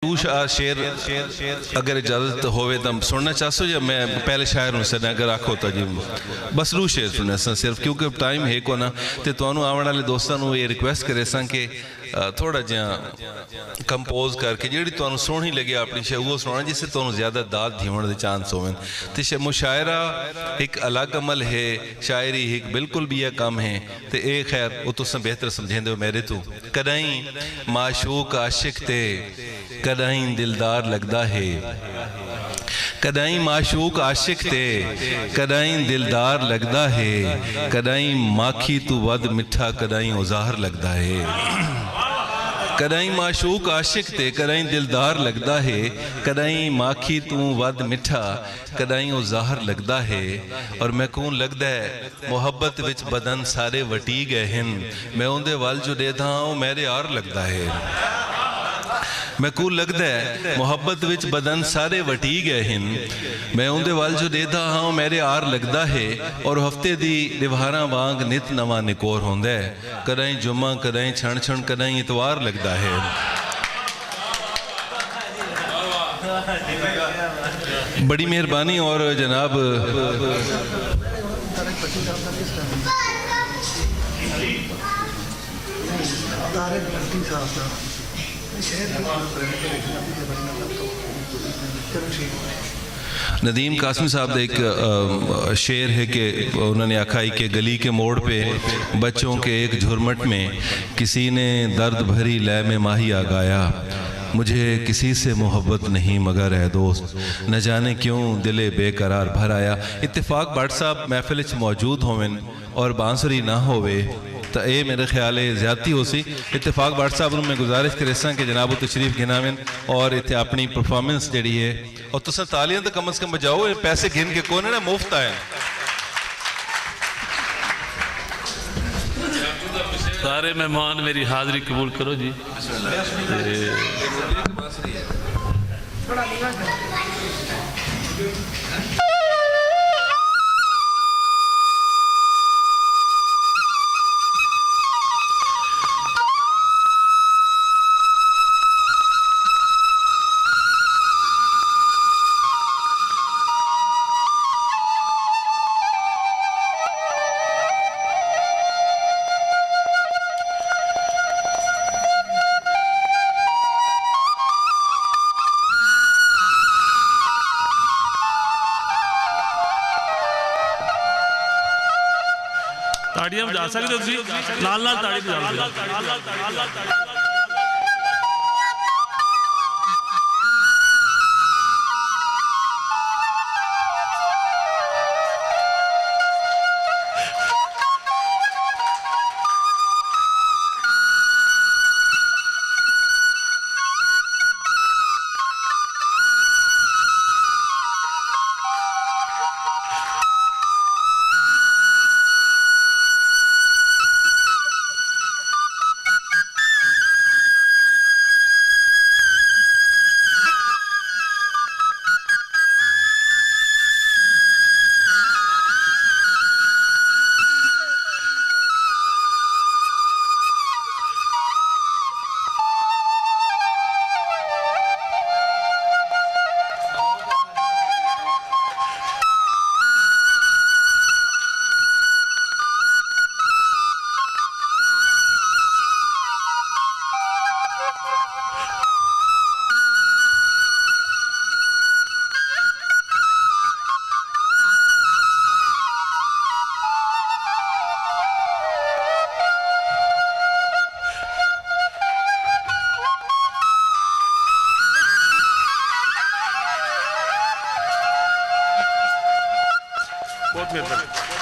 तू शेर अगर इजाजत होवे तो सुनना चाहसो या मैं पहले शायर हूँ सर अगर आखो तो जी बस रू शेर सुने सिर्फ क्योंकि टाइम है को ना तो तुहानू आने वाले दोस्तों ये रिक्वेस्ट करे कि थोड़ा जहा कंपोज करके जी तुहानू सोहनी लगे अपनी शे वो सुना जिससे तुहानू ज्यादा दाद दीवन के चांस होवन तो मुशायरा एक अलग अमल है शायरी एक बिल्कुल भी यह कम है तो ये खैर वो तुम बेहतर समझेंदे हो मेरे तू कदई माशूक आशिक ते कदई दिलदार लगता है कदई माशूक आशिक ते कदई दिलदार लगता है कदई माखी तू वद मिठा कदई उजाहर लगता है कदई माशूक आशिक ते कदई दिलदार लगता है कदई माखी तू वद मिठा कदई उजाहर लगता है और मैं कौन लगता है मुहब्बत विच बदन सारे वटी गए हैं मैं उनके वल जो देता हाँ मेरे यार लगता है मैं कूल लगता है मुहब्बत विच बदन सारे वटी गए हैं मैं उनके वाल जो देता हाँ मेरे आर लगता है और हफ्ते दी दिवारा वांग नित नवा निकोर होंदा है कदई जुम्मा कदई छण छण कदई इतवार लगता है बड़ी मेहरबानी और जनाब नदीम कासमी साहब का एक शेर है कि उन्होंने आखा कि गली के मोड़ पे बच्चों के एक झुरमट में किसी ने दर्द भरी लय में माहिया गाया मुझे किसी से मोहब्बत नहीं मगर है दोस्त न जाने क्यों दिले बेकरार भर आया इत्तेफाक भट्ट साहब महफिल मौजूद होवन और बांसुरी ना होवे तो ये मेरे ख्याल है ज्यादती हो सी इत्तेफाक भट्ट साहब मैं गुजारिश करे कि जनाब तशरीफ गिनावन और इतने अपनी परफॉर्मेंस जी है और तुम तालियां तो कम से कम बजाओ ये पैसे गिन के कौन है ना मुफ्त आए सारे मेहमान मेरी हाजिरी कबूल करो जी ताड़ियां बजा सकते हो तुम लाल लाल ताड़ी बजा बहुत मेहरबानी।